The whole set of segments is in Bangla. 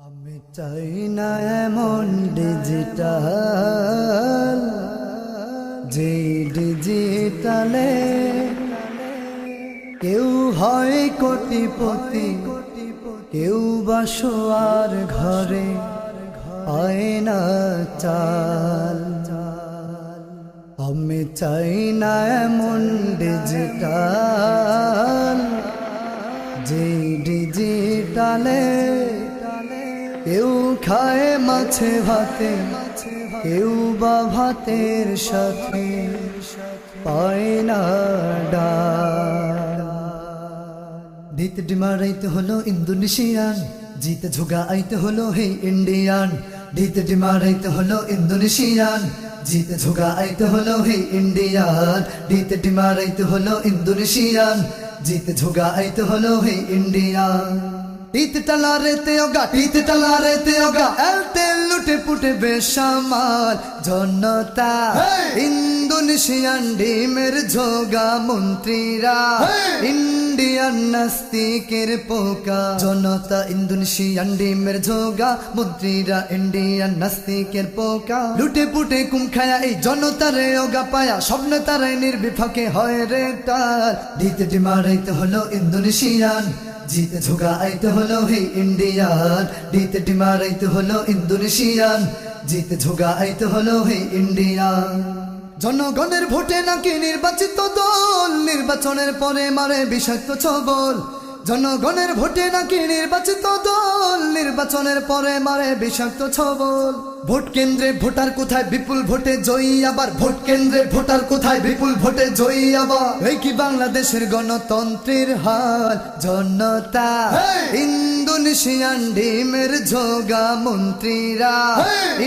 আমি চাই না এমন ডিজিটাল, যে ডিজিটালে কেউ হয় কোটিপতি, কেউ বা শোয়ার ঘরে পায় না চাল। আমি চাই না এমন ডিজিটাল, যে ডিজিটালে কেউ খায় মাছে ভাতে, কেউ বা ভাতের সাথে পায় না ডাল। দিতে ডিমারাইতে হলো ইন্দোনেশিয়ান, জিতে ঝুগা আইতে হলো হে ইন্ডিয়ান। দিতে ডিমারাইতে হলো ইন্দোনেশিয়ান, জিতে ঝুগা আইতে হলো হে ইন্ডিয়ান। দিতে ডিমারাইতে হলো ইন্দোনেশিয়ান, জিতে ঝুগা আইতে হলো হে ইন্ডিয়ান। টিত টালা রেতে ওগা, টিত টালা রেতে ওগা, এলতে লুটে পুটে বেসামাল জনতা। ইন্দোনেশিয়ান ডিমের ঝোগা মন্ত্রীরা, ইন্ডিয়ান নাস্তিকের পোকা জনতা। ইন্দোনেশিয়ান ডিমের ঝোগা মন্ত্রীরা, ইন্ডিয়ান নাস্তিকের পোকা। লুটে পুটে কুম খায়া এই জনতারে ওগা পায়া, স্বপ্ন তারাই নির্বিপাকে হয় রে টাল। দিতে ডিমারাইতে হলো ইন্দোনেশিয়ান, জিতে ঝুগা আইতে হলো হে ইন্ডিয়ান। দিতে ডিমারাইতে হলো ইন্দোনেশিয়ান, জিতে ঝুগা আইতে হলো হে ইন্ডিয়ান। জনগণের ভোটে নাকি নির্বাচিত দল, নির্বাচনের পরে মারে বিষাক্ত ছবল। জনগণের ভোটে নাকি নির্বাচিত দল, নির্বাচনের পরে মারে বিষাক্ত ছবল। ভোট কেন্দ্রে ভোটার কোথায় বিপুল ভোটে জয়ী আবার, ভোট কেন্দ্রে ভোটার কোথায় বিপুল ভোটে জয়ী আবার। এই কি বাংলাদেশের গণতন্ত্রের হাল জনতা। ইন্দোনেশিয়ান ডিমের ঝোগা মন্ত্রীরা,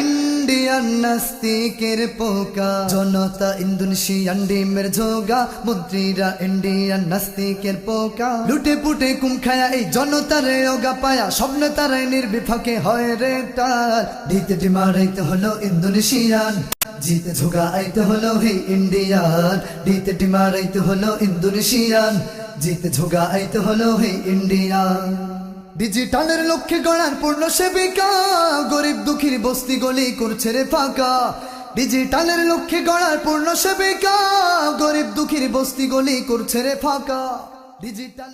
ইন্ডিয়ান নাস্তিকের পোকা জনতা। ইন্দোনেশিয়ান ডিমের ঝোগা মন্ত্রীরা, ইন্ডিয়ান নাস্তিকের পোকা। লুটে পুটে কুম খায়া এই জনতারে ওগা পায়া, স্বপ্ন তারাই নির্বিপাকে হয় রে টাল। দিতে ডিমারাইতে হলো ইন্দোনেশিয়ান, জিতে ঝুগা আইতে হলো হে ইন্ডিয়ান। দিতে ডিমারাইতে হলো ইন্দোনেশিয়ান, জিতে ঝুগা আইতে হলো হে ইন্ডিয়ান। ডিজিটালের লক্ষ্যে গড়ার পূর্ণ সেবিকা, গরিব দুঃখীর বস্তি গলি করছে রে ফাঁকা। ডিজিটালের লক্ষ্যে গড়ার পূর্ণ সেবিকা, গরিব দুঃখীর বস্তি গলি করছে রে ফাঁকা। ডিজিটাল